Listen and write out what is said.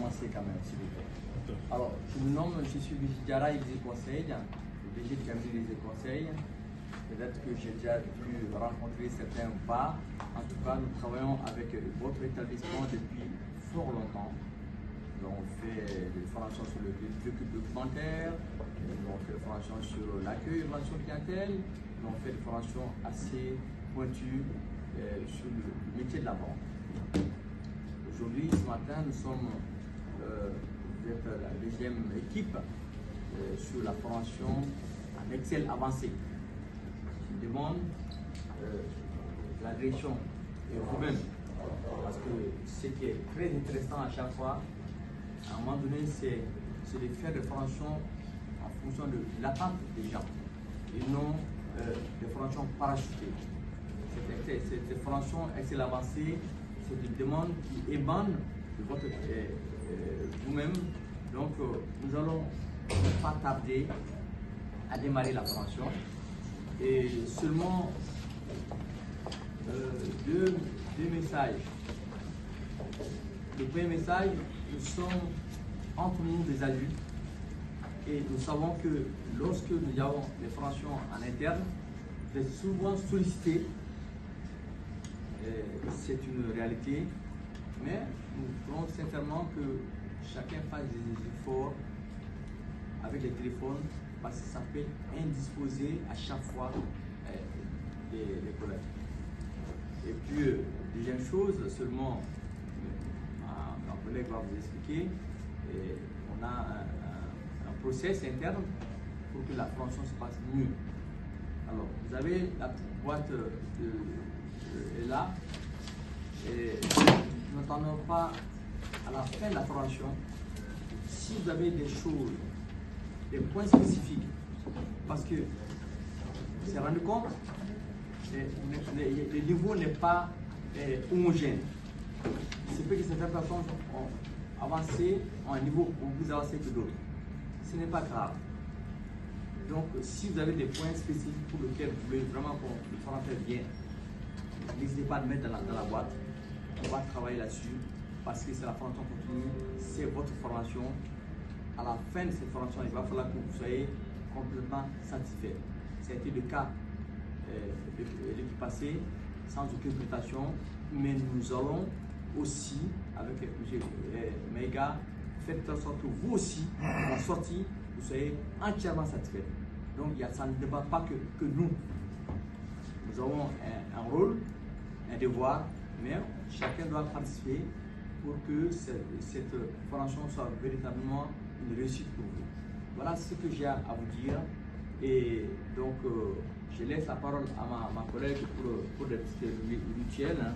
commencer quand même, s'il vous plaît. Alors, je me nomme, je suis Diarra Élysée Conseil, le DG de cabinet Élysée Conseil. Peut-être que j'ai déjà pu rencontrer certains ou pas. En tout cas, nous travaillons avec votre établissement depuis fort longtemps. Donc, on fait des formations sur le véhicule documentaire, on fait des formations sur l'accueil et relation clientèle, on fait des formations assez pointues sur le métier de la vente. Aujourd'hui, ce matin, nous sommes vous êtes la deuxième équipe sur la formation en Excel avancé. Je demande la direction et vous-même, parce que ce qui est très intéressant à chaque fois, à un moment donné, c'est de faire des formations en fonction de l'attente des gens et non des formations parachutées. Cette formation Excel avancée, c'est des demandes qui émanent de votre vous-même. Donc, nous allons pas tarder à démarrer la formation. Et seulement deux messages. Le premier message, nous sommes entre nous des adultes et nous savons que lorsque nous avons des formations en interne, vous êtes souvent sollicités. C'est une réalité, mais nous voulons sincèrement que chacun fasse des efforts avec les téléphones parce que ça peut indisposer à chaque fois les collègues. Et puis, deuxième chose, seulement, ma collègue va vous expliquer, on a un process interne pour que la formation se passe mieux. Alors, vous avez la boîte est là, et nous n'attendons pas à la fin de la formation. Si vous avez des choses, des points spécifiques, parce que vous vous rendu compte, le niveau n'est pas homogène. C'est fait que certaines personnes ont avancé à un niveau plus avancé que d'autres. Ce n'est pas grave. Donc, si vous avez des points spécifiques pour lesquels vous voulez vraiment qu'on le fasse bien, n'hésitez pas à le mettre dans la boîte. On va travailler là-dessus parce que c'est la formation continue, c'est votre formation. À la fin de cette formation, il va falloir que vous soyez complètement satisfait. Ça a été le cas de l'équipe passée, sans aucune prétention, mais nous allons aussi, avec M. Meiga, faire de sorte que vous aussi, à la sortie, vous soyez entièrement satisfait. Donc, ça ne dépend pas que nous. Nous avons un rôle, un devoir, mais chacun doit participer pour que cette formation soit véritablement une réussite pour vous. Voilà ce que j'ai à vous dire. Et donc, je laisse la parole à ma collègue pour des petites mutuelles.